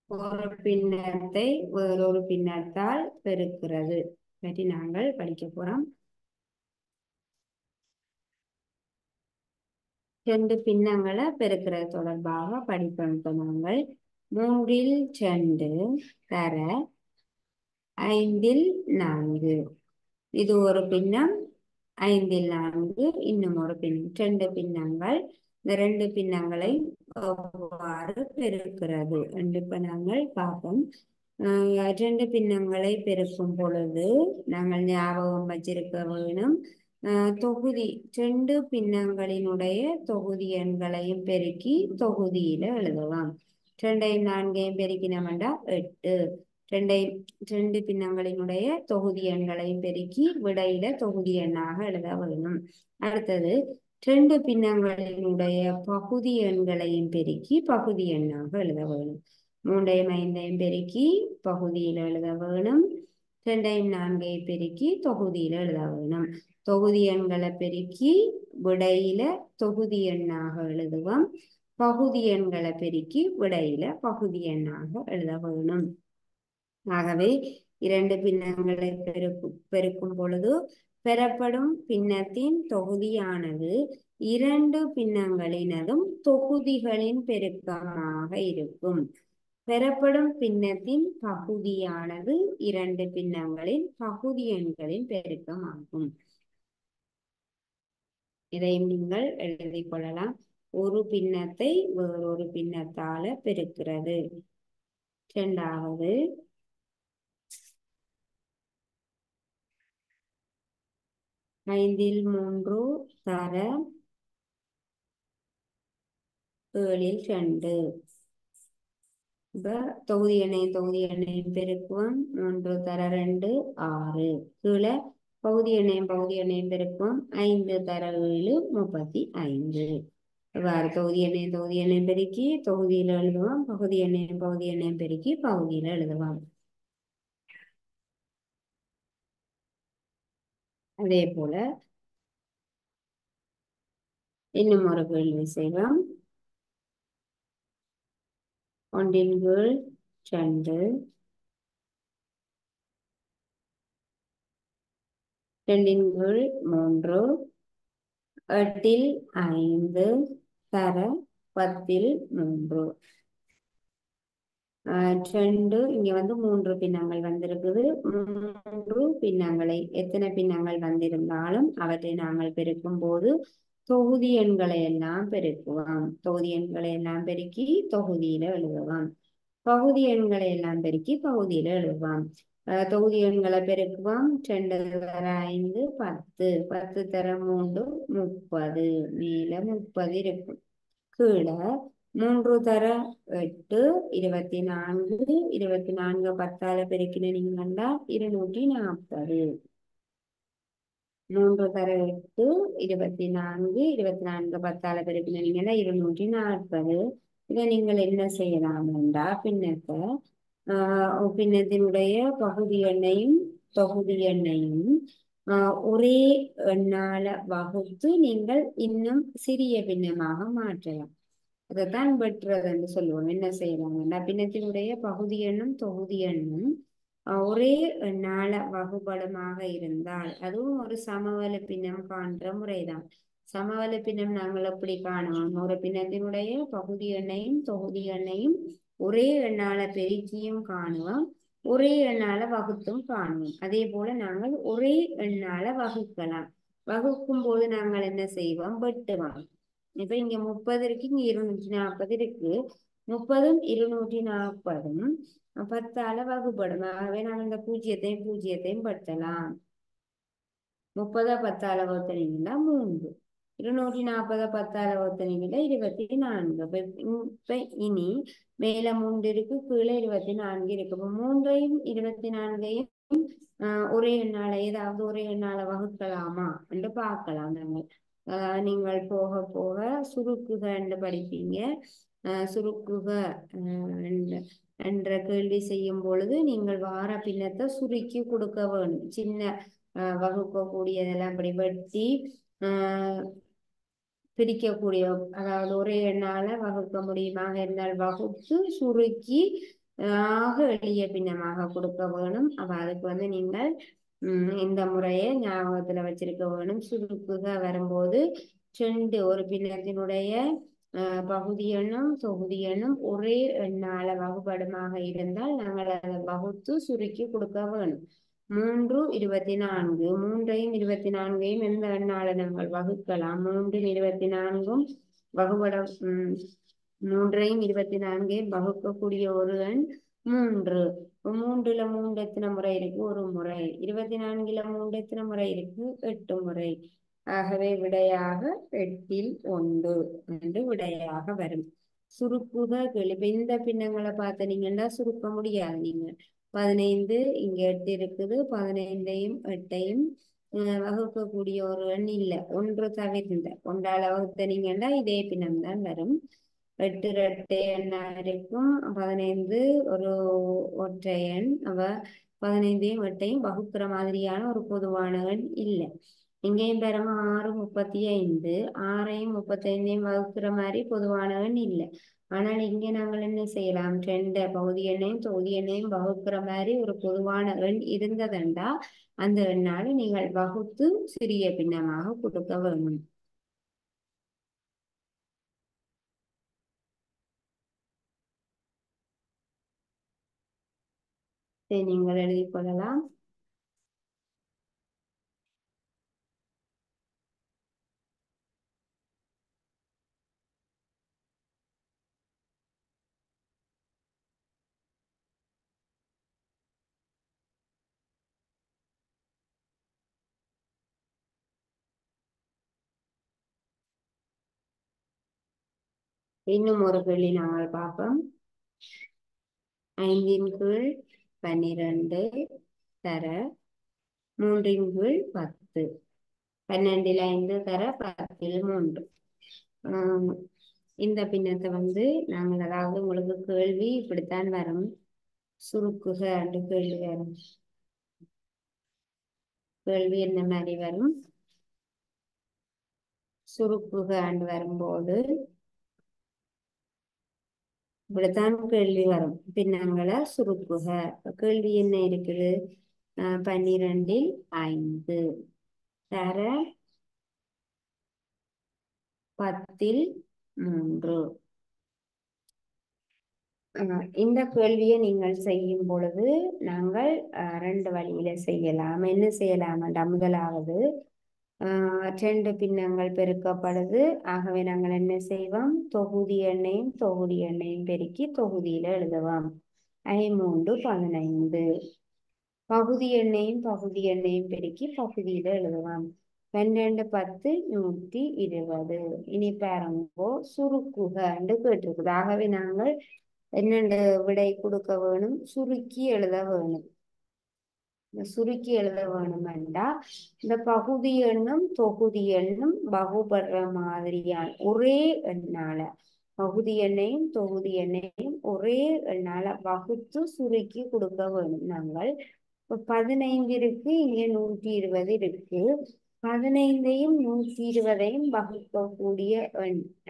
ஒரு பின்னத்தை வேறொரு பின்னத்தால் பெருக்கிறது பற்றி நாங்கள் படிக்க போறோம். 2 பின்னங்களை பெருக்கிறது தொடர்பாக படிப்போம். நாங்கள் 3இல் 2 தர 5இல் 4 இது ஒரு பின்னம். 5இல் 4 இன்னும் ஒரு பின்னம். 2 பின்னங்கள். இந்த 2 பின்னங்களை எவ்வாறு பெருக்கிறது என்று இப்ப நாங்கள் பார்ப்போம். 2 பின்னங்களை பெருக்கும் பொழுது நாங்கள் ஞாபகம் வச்சிருக்க வேணும், தொகுதி 2 பின்னங்களினுடைய தொகுதி எண்களையும் பெருக்கி தொகுதியில எழுதலாம். 2ஐயும் 4ஐயும் பெருக்கினோம்டா 8. 2 பின்னங்களினுடைய தொகுதி எண்களையும் பெருக்கி விடையில தொகுதி எண்ணாக எழுத வேணும். அடுத்தது 2 பின்னங்களினுடைய பகுதி எண்களையும் பெருக்கி பகுதி எண்ணாக எழுத வேணும். 3ஐயும் 5ஐயும் பெருக்கி பகுதியில் எழுத வேணும். 2ஐயும் 4ஐயும் பெருக்கி தொகுதியில எழுத வேணும். தொகுதி எண்களை பெருக்கி விடையில தொகுதி எண்ணாக எழுதுவோம். பகுதி எண்களை பெருக்கி விடையில பகுதி எண்ணாக எழுத வேணும். ஆகவே 2 பின்னங்களை பெருக்கும் பொழுது பெறப்படும் பின்னத்தின் தொகுதியானது 2 பின்னங்களினதும் தொகுதிகளின் பெருக்கமாக இருக்கும். பெறப்படும் பின்னத்தின் பகுதியானது 2 பின்னங்களின் பகுதி எண்களின் பெருக்கமாகும். இதையும் நீங்கள் எழுதிக் கொள்ளலாம். ஒரு பின்னத்தை வேறொரு பின்னத்தால பெருக்கிறது. 2வது 5இல் 3 தர 7இல் 2. இப்ப தொகுதி எண்ணையும் பெருக்குவோம். 3 தர 2 6. கீழே பகுதி எண்ணையும் பெருக்குவோம். 5 தர 7 35. இவ்வாறு தொகுதி எண்ணையும் பெருக்கி தொகுதியில எழுதுவோம். பகுதி எண்ணையும் பெருக்கி பகுதியில எழுதுவோம். அதே போல இன்னும் ஒரு கேள்வி செய்வோம். 1இன் கீழ் 2 2 கீழ் 3, 8 5 தர 10 3. 2 இங்க வந்து 3 பின்னங்கள் வந்திருக்குது. 3 பின்னங்களை எத்தனை பின்னங்கள் வந்திருந்தாலும் அவற்றை நாங்கள் பெருக்கும் போது தொகுதி எண்களை எல்லாம் பெருக்குவோம். தொகுதி எண்களை எல்லாம் பெருக்கி தொகுதியில எழுதுவோம். பகுதி எண்களை எல்லாம் பெருக்கி பகுதியில எழுதுவோம். தொகுதி எண்களை பெருக்குவோம். 2 தர 5 10, 10 தர 3 30, மேல 30 இருக்கும். கீழே 3 தர 8 24, 24 10ஆல பெருக்கினீங்கன்னா 240. 3 தர 8 24, 24 10ஆல பெருக்கினீங்கன்னா 240. இதை நீங்கள் என்ன செய்யலாம் என்றால் பின்னத்தினுடைய பகுதி எண்ணையும் தொகுதி எண்ணையும் ஒரே எண்ணால வகுத்து நீங்கள் இன்னும் சிறிய பின்னமாக மாற்றலாம். அதைத்தான் வெட்டுறது என்று சொல்லுவோம். என்ன செய்யறாங்கன்னா பின்னத்தினுடைய பகுதி எண்ணும் தொகுதி எண்ணும் ஒரே எண்ணால வகுபடமாக இருந்தால் அதுவும் ஒரு சமவெளி பின்னம் காண்ற முறைதான். சமவெளி பின்னம் நாங்கள் எப்படி காணுவோம்? ஒரு பின்னத்தினுடைய பகுதி எண்ணையும் தொகுதி எண்ணையும் ஒரே எண்ணால பெருக்கியும் காணுவோம், ஒரே எண்ணால வகுத்தும் காணுவோம். அதே போல நாங்கள் ஒரே எண்ணால வகுக்கலாம். வகுக்கும் போது நாங்கள் என்ன செய்வோம்? வெட்டுவோம். இப்ப இங்க 30 இருக்கு, இங்க 240 இருக்கு. 30ம் 240ம் 10ஆல வகுப்படும். ஆகவே நாங்கள் இந்த பூஜ்ஜியத்தையும் படுத்தலாம். 30 10ஆல வகுத்தனீங்கன்னா 3, 240 10ஆல வகுத்தனீங்கன்னா 24. இப்ப இனி மேல 3 இருக்கு, கீழே 24 இருக்கு. இப்ப 3ஐயும் 24ஐயும் ஒரே எண்ணால ஏதாவது ஒரே எண்ணால வகுக்கலாமா என்று பார்க்கலாம். நீங்கள் போக போக சுருக்குக என்று படிப்பீங்க. சுருக்குக என்ற கேள்வி செய்யும் பொழுது நீங்கள் வார பின்னத்தை சுருக்கி கொடுக்க வேணும். சின்ன வகுக்கக்கூடியதெல்லாம் இப்படி வெட்டி பிரிக்கக்கூடிய, அதாவது ஒரே எண்ணால வகுக்க முடியுமாக இருந்தால் வகுத்து சுருக்கி எளிய பின்னமாக கொடுக்க வேணும். அப்ப அதுக்கு வந்து நீங்கள் இந்த முறையை ஞாபகத்துல வச்சிருக்க வேணும். சுருக்குக வரும்போது 2 ஒரு பின்னத்தினுடைய பகுதி எண்ணும் தொகுதி எண்ணும் ஒரே எண்ணால வகுபடமாக இருந்தால் நாங்கள் அதை வகுத்து சுருக்கி கொடுக்க வேணும். 3 24, 3ஐயும் 24ஐயும் எந்த எண்ணால நாங்கள் வகுக்கலாம்? 3 24ம் வகுபடம் 3ஐயும் 24ஐயும் வகுக்கக்கூடிய ஒரு எண் 3. 3ல 3 எத்தனை முறை இருக்கு? ஒரு முறை. 24ல 3 எத்தனை முறை இருக்கு? 8 முறை. ஆகவே விடையாக 8ல் 1 என்று விடையாக வரும். சுருக்குக கேள்வி. இந்த பின்னங்களை பார்த்தீங்கன்னா சுருக்க முடியாது. நீங்க 15 இங்க 8 இருக்குது, 15ஐயும் 8ஐயும் வகுக்கக்கூடிய ஒரு எண் இல்லை. ஒன்று தவிர்ந்த ஒன்றால வகுத்தனீங்கன்னா இதே பின்னம் தான் வரும். 8 2 எண்ணா இருக்கும். 15 ஒரு ஒற்றை எண். அவ 15ஐயும் 8ஐயும் வகுக்கிற மாதிரியான ஒரு பொதுவான எண் இல்லை. இங்கேயும் பாருங்க 6 35, 6ஐயும் 35ஐயும் வகுக்கிற மாதிரி பொதுவான எண் இல்லை. ஆனால் இங்கே நாங்கள் என்ன செய்யலாம்? 2 பகுதி எண்ணையும் தொகுதி எண்ணையும் வகுக்கிற மாதிரி ஒரு பொதுவான எண் இருந்ததுண்டா அந்த எண்ணால் நீங்கள் வகுத்து சிறிய பின்னமாக கொடுக்க வேண்டும். நீங்கள் எழுதி கொள்ளலாம். இன்னும் ஒரு கேள்வி நாங்கள் பார்ப்போம். 5ன் கீழ் 12 தர 3ன் கீழ் 10, 12ல் 5 தர 10ல் 3. இந்த பின்னத்தை வந்து நாங்கள், அதாவது உங்களுக்கு கேள்வி இப்படித்தான் வரும். சுருக்குக என்று கேள்வி வரும். கேள்வி என்ன மாதிரி வரும்? சுருக்குக என்று வரும்போது இப்படித்தான் கேள்வி வரும். பின்னங்களை சுருக்குக. கேள்வி என்ன இருக்குது? 12ல் 5. தர 10ல் 3. இந்த கேள்வியை நீங்கள் செய்யும் பொழுது நாங்கள் 2 வழியில செய்யலாம். என்ன செய்யலாம்? முதலாவது 2 பின்னங்கள் பெருக்கப்படுது. ஆகவே நாங்கள் என்ன செய்வோம்? தொகுதி எண்ணையும் பெருக்கி தொகுதியில எழுதுவோம். 5 15. பகுதி எண்ணையும் பெருக்கி பகுதியில எழுதுவோம். 12 10 120. இனி பாருங்கோ, சுருக்குக என்று கேட்டிருக்குது. ஆகவே நாங்கள் என்னென்ன விடை கொடுக்க வேணும்? சுருக்கி எழுத வேணும். சுருக்கி எழுத வேணுமெண்டா இந்த பகுதி எண்ணும் தொகுதி எண்ணும் வகுபடுற மாதிரியான ஒரே எண்ணால பகுதி எண்ணையும் தொகுதி எண்ணையும் ஒரே எண்ணால வகுத்து சுருக்கி கொடுக்க வேணும். நாங்கள் 15 இருக்கு, இங்க 120 இருக்கு. 15ஐயும் 120ஐயும் வகுக்கக்கூடிய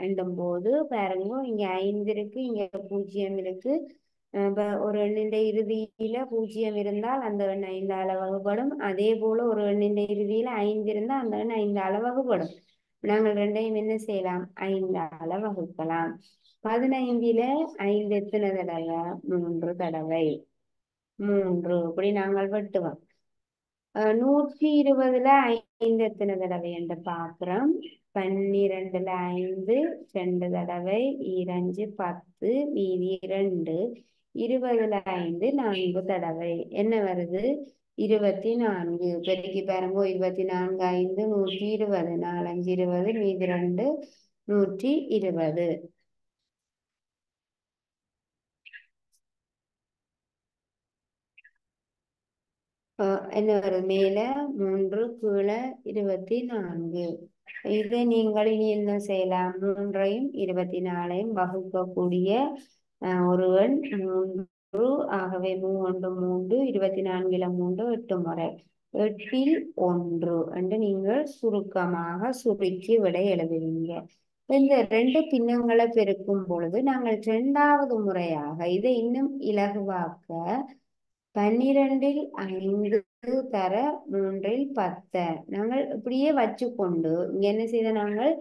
எண்ணும் போது பாருங்க, இங்க 5 இருக்கு, இங்க 0 இருக்கு. ஒரு எண்ணின் இறுதியில 0 இருந்தால் அந்த எண் 5ஆல வகுப்படும். அதே போல ஒரு எண்ணின் இறுதியில 5 இருந்தால் அந்த எண் 5ஆல வகுப்படும். நாங்கள் ரெண்டையும் என்ன செய்யலாம்? 5ஆல வகுக்கலாம். 15ல 5 எத்தனை தடவை? 3 தடவை. 3 இப்படி நாங்கள் வெட்டுவோம். 120ல 5 எத்தனை தடவை என்று பார்க்கிறோம். 12ல 5 2 தடவை, 2 10, மீதி 2. 20ல 5 4 தடவை. என்ன வருது? 24. பெருக்கி பாருங்க, 24 5 120, 4 5 20, மீதி 2 120. என்ன வருது? மேல 3 கீழே 24. இதை நீங்கள் இனி என்ன செய்யலாம்? 3ஐயும் 24ஐயும் வகுக்கக்கூடிய ஒரு எண் 3. ஆகவே 3 3 24ல 3 8 முறை. 8ல் 1 என்று நீங்கள் சுருக்கமாக சுருக்கி விடை எழுதுவீங்க. இந்த 2 பின்னங்களை பெருக்கும் பொழுது நாங்கள் 2வது முறையாக இதை இன்னும் இலகுவாக்க 12ல் 5 தர 3ல் 10 நாங்கள் இப்படியே வச்சுக்கொண்டு இங்க என்ன செய்த நாங்கள்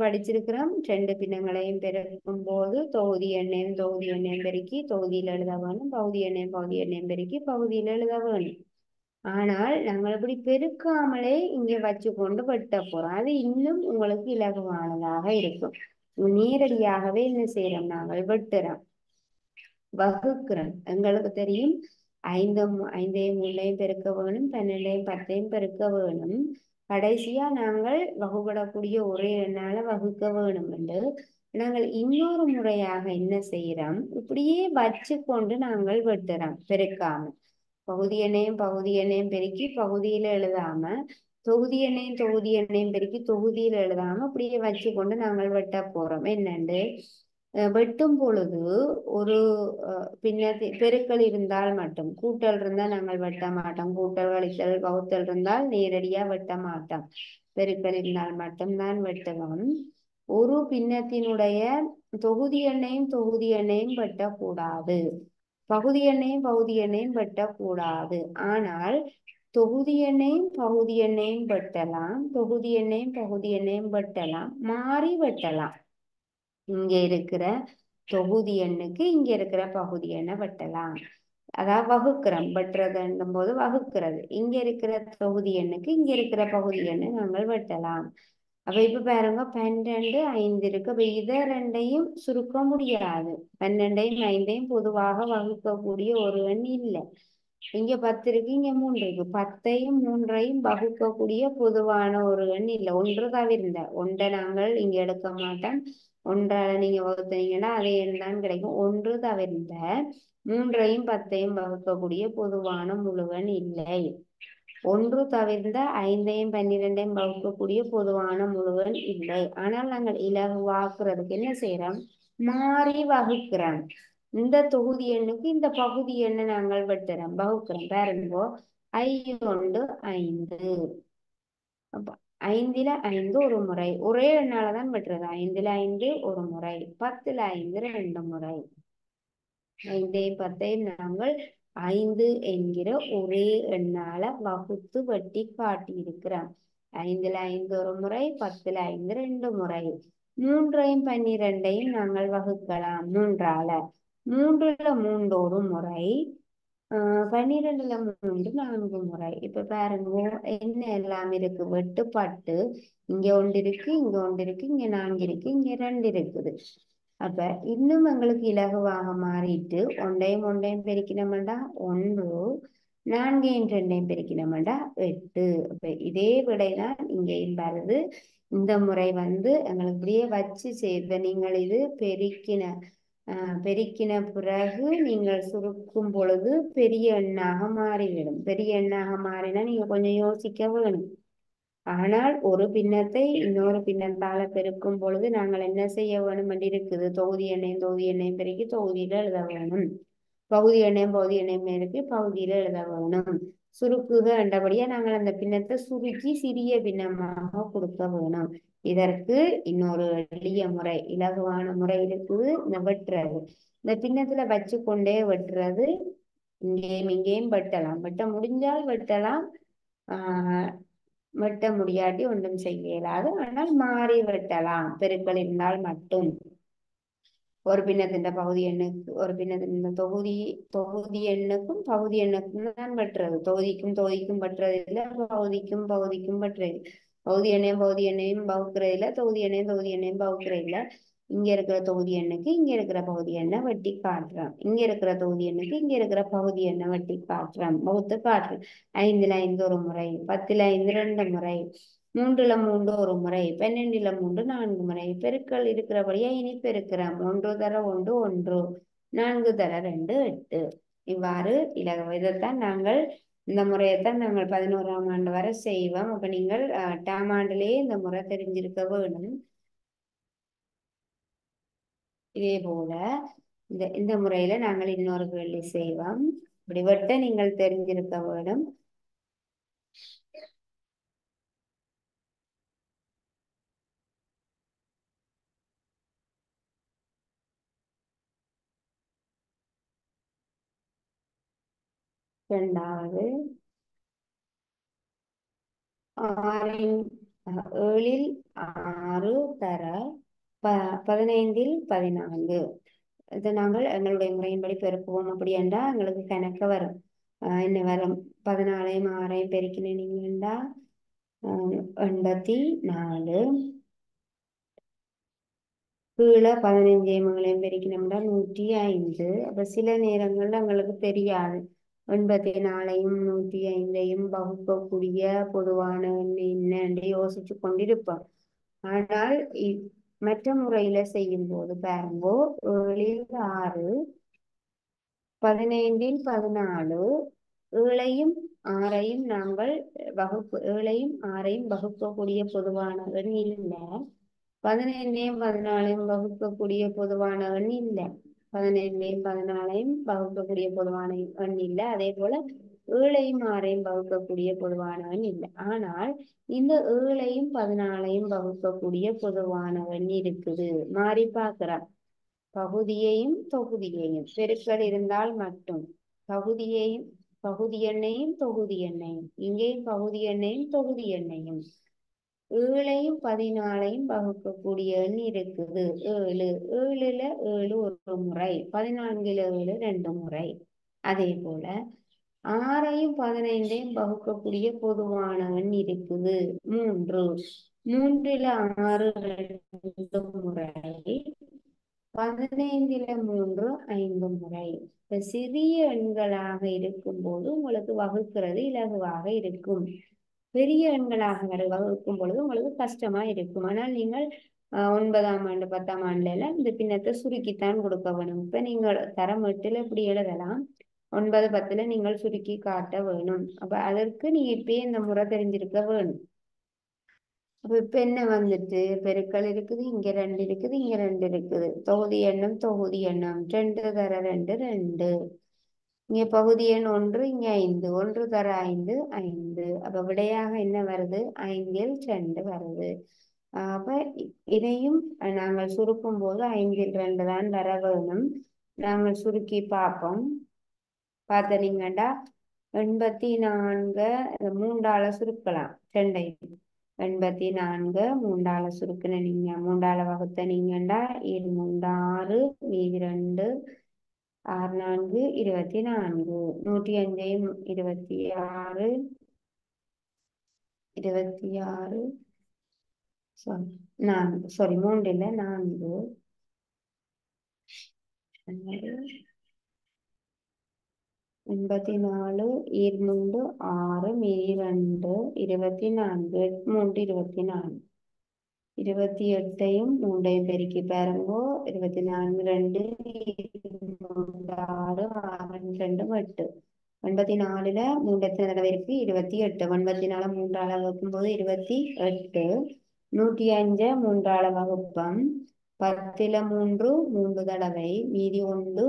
படிச்சிருக்கிறோம். 2 பின்னங்களையும் பெருக்கும் போது தொகுதி எண்ணையும் பெருக்கி தொகுதியில் எழுத வேணும். பகுதி எண்ணையும் பெருக்கி பகுதியில் எழுத வேணும். ஆனால் நாங்கள் இப்படி பெருக்காமலே இங்கே வச்சுக்கொண்டு வெட்ட போறோம். அது இன்னும் உங்களுக்கு இலகுவானதாக இருக்கும். நேரடியாகவே என்ன செய்யறோம்? நாங்கள் வெட்டுறோம், வகுக்கிறோம். எங்களுக்கு தெரியும் 5ஐயும் 3ஐயும் பெருக்க வேணும், 12ஐயும் 10ஐயும் பெருக்க வேணும். கடைசியா நாங்கள் வகுபடக்கூடிய ஒரே எண்ணால வகுக்க வேணும் என்று நாங்கள் இன்னொரு முறையாக என்ன செய்யறோம்? இப்படியே வச்சு கொண்டு நாங்கள் வெட்டுறோம் பெருக்காம. பகுதி எண்ணையும் பெருக்கி பகுதியில எழுதாம, தொகுதி எண்ணையும் பெருக்கி தொகுதியில எழுதாம அப்படியே வச்சு கொண்டு நாங்கள் வெட்ட போறோம். என்னண்டு வெட்டும் பொழுது ஒரு பெருக்கல் இருந்தால் மட்டும், கூட்டல் இருந்தால் நாங்கள் வெட்ட மாட்டோம். கூட்டல் கழித்தல் வகுத்தல் இருந்தால் நேரடியா வெட்ட மாட்டோம். பெருக்கல் இருந்தால் மட்டும்தான் வெட்டுவோம். ஒரு பின்னத்தினுடைய தொகுதி எண்ணையும் வெட்டக்கூடாது, பகுதி எண்ணையும் வெட்டக்கூடாது. ஆனால் தொகுதி எண்ணையும் வெட்டலாம், தொகுதி எண்ணையும் வெட்டலாம், மாறி வெட்டலாம். இங்க இருக்கிற தொகுதி எண்ணுக்கு இங்க இருக்கிற பகுதி எண்ணை வெட்டலாம். அதாவது வகுக்கிறோம். வெட்டுறதுன்னும் போது வகுக்கிறது. இங்க இருக்கிற தொகுதி எண்ணுக்கு இங்க இருக்கிற பகுதி எண்ணை நாங்கள் வெட்டலாம். அப்ப இப்ப பாருங்க, 12 5 இருக்கு. அப்ப இதை 2ஐயும் சுருக்க முடியாது. 12ஐயும் 5ஐயும் பொதுவாக வகுக்கக்கூடிய ஒரு எண் இல்லை. இங்க 10 இருக்கு, இங்க 3 இருக்கு. 10ஐயும் 3ஐயும் வகுக்கக்கூடிய பொதுவான ஒரு எண் இல்லை. ஒன்று தவிர்ந்த ஒன்றை நாங்கள் இங்க எடுக்க மாட்டோம். ஒன்றால நீங்க வகுத்தீங்கன்னா அதே எண் தான் கிடைக்கும். ஒன்று தவிர்ந்த 3ஐயும் 10ஐயும் வகுக்கக்கூடிய பொதுவான முழுவெண் இல்லை. ஒன்று தவிர்ந்த 5ஐயும் 12ஐயும் வகுக்கக்கூடிய பொதுவான முழுவெண் இல்லை. ஆனால் நாங்கள் இலகுவாக்குறதுக்கு என்ன செய்யறோம்? மாறி வகுக்கிறோம். இந்த தொகுதி எண்ணுக்கு இந்த பகுதி எண்ணை நாங்கள் வெட்டுறோம், வகுக்கிறோம். பாருங்கோ, 5 5. அப்ப 5ல 5 ஒரு முறை, ஒரே எண்ணாலதான் வெட்டுறது. 5ல 5 ஒரு முறை, 10ல 5 2 முறை. 5ஐயும் 10ஐயும் நாங்கள் 5 என்கிற ஒரே எண்ணால வகுத்து வெட்டி காட்டியிருக்கிறோம். 5ல் 5 ஒரு முறை, 10ல் 5 2 முறை. 3ஐயும் 12ஐயும் நாங்கள் வகுக்கலாம் 3ஆல. 3ல் 3 ஒரு முறை, 12ல் 3 4 முறை. இப்ப பாருங்க என்ன எல்லாம் இருக்கு, வெட்டுப்பட்டு இங்க ஒன்று இருக்கு, இங்க ஒன்று இருக்கு, இங்க 4 இருக்கு, இங்க 2 இருக்குது. அப்ப இன்னும் எங்களுக்கு இலகுவாக மாறிட்டு ஒன்றையும் ஒன்றையும் பெருக்கினோம்டா 1, 4ஐயும் 2ஐயும் பெருக்கினோம்டா 8. அப்ப இதே விடைதான் இங்கேயும் வருது. இந்த முறை வந்து எங்களுக்கு இப்படியே வச்சு செய்த நீங்கள் இது பெருக்கின பிறகு நீங்கள் சுருக்கும் பொழுது பெரிய எண்ணாக மாறிவிடும். பெரிய எண்ணாக மாறினா நீங்க கொஞ்சம் யோசிக்க வேணும். ஆனால் ஒரு பின்னத்தை இன்னொரு பின்னத்தால பெருக்கும் பொழுது நாங்கள் என்ன செய்ய வேணும் என்று இருக்குது, தொகுதி எண்ணையும் பெருக்கி தொகுதியில எழுத வேணும். பகுதி எண்ணையும் பெருக்கி பகுதியில எழுத வேணும். சுருக்குக என்றபடியா நாங்கள் அந்த பின்னத்தை சுருக்கி சிறிய பின்னமாக கொடுக்க வேணும். இதற்கு இன்னொரு எளிய முறை, இலகுவான முறை இருக்குது, இந்த வெட்டுறது. இந்த பின்னத்துல வச்சு கொண்டே வெட்டுறது. இங்கேயும் வெட்டலாம், வெட்ட முடிஞ்சால் வெட்டலாம், வெட்ட முடியாட்டி ஒன்றும் செய்ய இயலாது. ஆனால் மாறி வெட்டலாம் பெருக்கள் இருந்தால் மட்டும். ஒரு பின்னத்தின் பகுதி எண்ணுக்கு ஒரு பின்னத்தின் தொகுதி எண்ணுக்கும் பகுதி எண்ணுக்கும் தான் வெட்டுறது. தொகுதிக்கும் வெட்டுறது இல்லை, பகுதிக்கும் வெட்டுறது. பகுதி எண்ணையும் வகுக்கிறது இல்லை, தொகுதி எண்ணையும் வகுக்கிறது இல்லை. இங்க இருக்கிற தொகுதி எண்ணுக்கு இங்க இருக்கிற பகுதி எண்ணை வெட்டி காட்டுறோம், இங்க இருக்கிற தொகுதி எண்ணுக்கு இங்க இருக்கிற பகுதி எண்ணை வெட்டி காட்டுறோம், வகுத்து காட்டுறோம். 5ல் 5 ஒரு முறை, 10ல் 5 2 முறை, 3ல் 3 ஒரு முறை, 12ல் 3 4 முறை. பெருக்கள் இருக்கிறபடியா இனி பெருக்கிறோம். 1 தர 1 1, 4 தர 2 8. இவ்வாறு இதைத்தான் நாங்கள் இந்த முறையைத்தான் நாங்கள் 11ஆம் ஆண்டு வரை செய்வோம். அப்ப நீங்கள் 8ஆம் ஆண்டிலேயே இந்த முறை தெரிஞ்சிருக்க வேணும். இதே போல இந்த முறையில நாங்கள் இன்னொரு கேள்வி செய்வோம். இப்படி வெட்ட நீங்கள் தெரிஞ்சிருக்க வேணும். இரண்டாவது, 7ல் 6 தர 15ல் 14. இதை நாங்கள் எங்களுடைய முறையின்படி பெருக்குவோம். அப்படி என்றால் எங்களுக்கு கணக்க வரும். என்ன வரும், 14ஐயும் 6ஐயும் பெருக்கினீங்கன்னா 84. கீழே 15ஐயும் பெருக்கினோம்னா 105. அப்ப சில நேரங்கள்ல எங்களுக்கு தெரியாது 84ஐயும் 105ஐயும் வகுக்கக்கூடிய பொதுவான என்ன என்று யோசிச்சு கொண்டிருப்போம். ஆனால் மற்ற முறையில செய்யும் போது பாருங்கோ, 7ல் 6, 15ல் 14, 7ஐயும் 6ஐயும் நாங்கள் 7ஐயும் 6ஐயும் வகுக்கக்கூடிய பொதுவான எண் இல்லை. 15ஐயும் 14ஐயும் வகுக்கக்கூடிய பொதுவான எண் இல்லை. 15ஐயும் 14ஐயும் வகுக்கக்கூடிய பொதுவான எண் இல்லை. அதே போல 7ஐயும் 6ஐயும் வகுக்கக்கூடிய பொதுவான எண் இல்லை. ஆனால் இந்த 7ஐயும் 14ஐயும் வகுக்கக்கூடிய பொதுவான எண் இருக்குது. மாறி பார்க்கிறோம். பகுதியையும் தொகுதியையும் பெருக்கல் இருந்தால் மட்டும் பகுதி எண்ணையும் தொகுதி எண்ணையும், இங்கேயும் பகுதி எண்ணையும் தொகுதி எண்ணையும், 7ஐயும் 14ஐயும் வகுக்கக்கூடிய எண் இருக்குது 7. 7ல் 7 ஒரு முறை, 14ல் 7 2 முறை. அதே போல 6ஐயும் 15ஐயும் வகுக்கக்கூடிய பொதுவான எண் இருக்குது 3. 3ல் 6 2 முறை, 15ல் 3 5 முறை. இப்ப சிறிய எண்களாக இருக்கும் போது உங்களுக்கு வகுக்கிறது இலகுவாக இருக்கும். பெரிய எண்களாக வகுக்கும் பொழுது உங்களுக்கு கஷ்டமா இருக்கும். ஆனால் நீங்கள் 9ஆம் ஆண்டு 10ஆம் ஆண்டுல எல்லாம் இந்த பின்னத்தை சுருக்கித்தான் கொடுக்க வேணும். இப்ப நீங்கள் தரம் 8ல் இப்படி எழுதலாம், 9 10ல் நீங்கள் சுருக்கி காட்ட வேணும். அப்ப அதற்கு நீ இப்பயே இந்த முறை தெரிஞ்சிருக்க வேணும். அப்ப இப்ப என்ன வந்துட்டு, பெருக்கல் இருக்குது, இங்க 2 இருக்குது, இங்க 2 இருக்குது. தொகுதி எண்ணம் 2 தர 2 2. இங்க பகுதி எண் 1, இங்க 5, 1 தர 5 5. அப்ப விடையாக என்ன வருது, 5ல் 2 வருது. அப்ப இதையும் நாங்கள் சுருக்கும் போது 5ல் 2 தான் வர வேணும். நாங்கள் சுருக்கி பார்ப்போம். பார்த்தீங்கன்னா 84 மூன்றால சுருக்கலாம் ரெண்டையும். 84 மூன்றால சுருக்கின நீங்க மூன்றால வகுத்த நீங்கண்டா 7 3 6 மீதி 2 6 4 24 105 26 26 சாரி 4 சாரி 3 இல்லை 4 84 2 6 மீதி 2 24 3 24 28யும் 3யும் பெருக்கி பாருங்கோ 24 2 6 6 2 8 84ல 3 எத்தனை தடவை இருக்கு 28 84 மூன்றால வகுக்கும்போது 28 105 மூன்றால வகுப்பம் 10ல 3 தடவை மீதி 1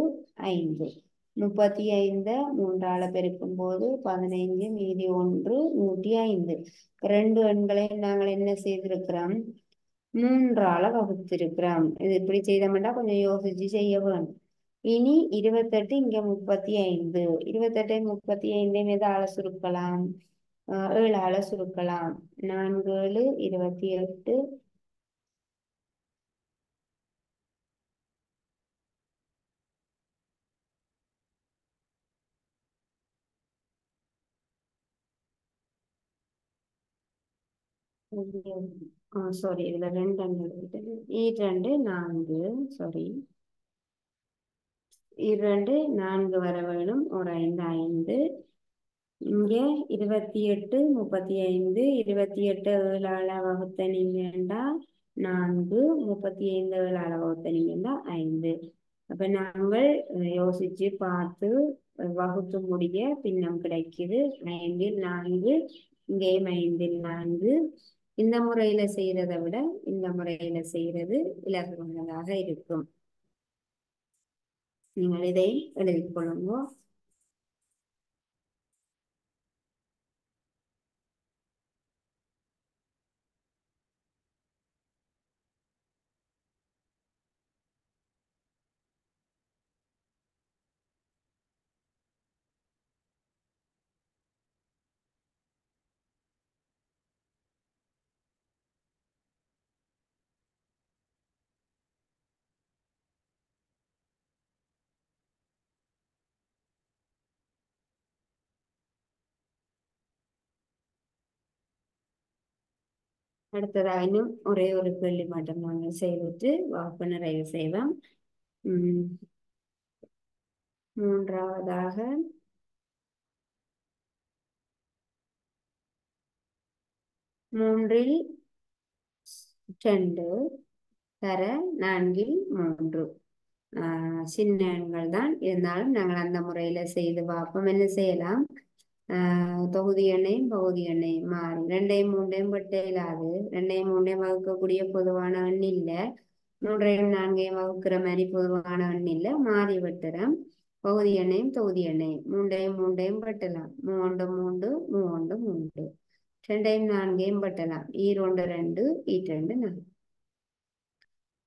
5 35 மூன்றால பெருக்கும் போது 15 மீதி 1 105 ரெண்டு எண்களை நாங்கள் என்ன செய்திருக்கிறோம் மூன்றால வகுத்திருக்கிறோம். இது இப்படி செய்தோம்னா கொஞ்சம் யோசிச்சு செய்ய வேணும். இனி 28 இங்க 35 28 35 எதால சுருக்கலாம் 7ஆல சுருக்கலாம் 4 7 28 சாரி இதுல 2 2 4 சாரி 2 4 வர வேணும் ஒரு 5 5 இங்க 28 35 28 7ஆல வகுத்த நீங்கண்டா 4 35 7ஆல வகுத்த நீங்கண்டா 5. அப்ப நாங்கள் யோசிச்சு பார்த்து வகுத்து முடிய பின்னம் கிடைக்குது 5 4 இங்கேயும் 5 4. இந்த முறையில செய்யறதை விட இந்த முறையில செய்யறது இலகுவானதாக இருக்கும். நீங்கள் இதை எழுதிக் கொள்ளுங்க. அடுத்ததாக இன்னும் ஒரே ஒரு கேள்வி மட்டும் நாங்கள் செய்துட்டு வகுப்பு நிறைவு செய்வோம். மூன்றாவதாக 3ல் 2 தர 4ல் 3 சின்ன எண்கள் தான் இருந்தாலும் நாங்கள் அந்த முறையில செய்து பார்ப்போம். என்ன செய்யலாம் தொகுதி எண்ணையும் பகுதி எண்ணையும் மாறி 2யும் 3யும் வெட்ட இயலாது. 2யும் 3யும் வகுக்கக்கூடிய பொதுவான எண் இல்லை. 3யும் 4யும் வகுக்கிற மாதிரி பொதுவான எண் இல்லை. மாறி வெட்டுறோம். பகுதி எண்ணையும் தொகுதி எண்ணையும் 3யும் 3யும் வெட்டலாம். 3 3 3 3 2யும் 4யும் வெட்டலாம். 2 2 2 4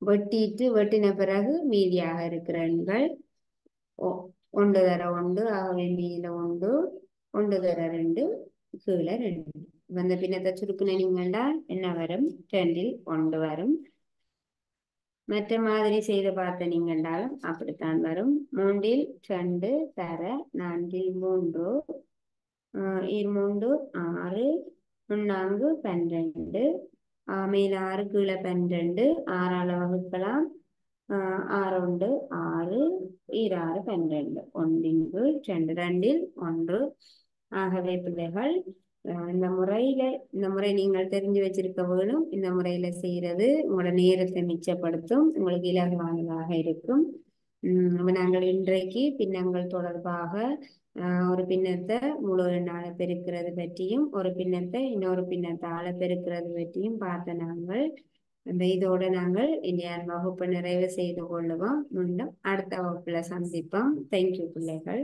வெட்டிட்டு வெட்டின பிறகு மீதியாக இருக்கிற எண்கள் 1 தர 1 ஆகவே மீதில 1 1 தர 2 கீழே 2 வந்த பின்னத்தை சுருக்குன நீங்கள்டா என்ன வரும் 2ல் 1 வரும். மற்ற மாதிரி செய்து பார்த்த நீங்கண்டாலும் அப்படித்தான் வரும். 3ல் 2 தர 4ல் 3 3 6 4 12 மேல 6 கீழே 12 6ஆல வகுக்கலாம் 6 1 6 6 12 1 2 2ல் 1. ஆகவே பிள்ளைகள் இந்த முறை நீங்கள் தெரிஞ்சு வச்சிருக்க வேணும். இந்த முறையில செய்யறது உங்களோட நேரத்தை மிச்சப்படுத்தும், உங்களுக்கு இலகுவானதாக இருக்கும். நாங்கள் இன்றைக்கு பின்னங்கள் தொடர்பாக ஒரு பின்னத்தை முழு எண்ணால பெருக்கிறது பற்றியும் ஒரு பின்னத்தை இன்னொரு பின்னத்தால பெருக்கிறது பற்றியும் பார்த்த நாங்கள் இதோட நாங்கள் இந்திய வகுப்பு நிறைவு செய்து கொள்ளுவோம். மீண்டும் அடுத்த வகுப்புல சந்திப்போம். தேங்க்யூ பிள்ளைகள்.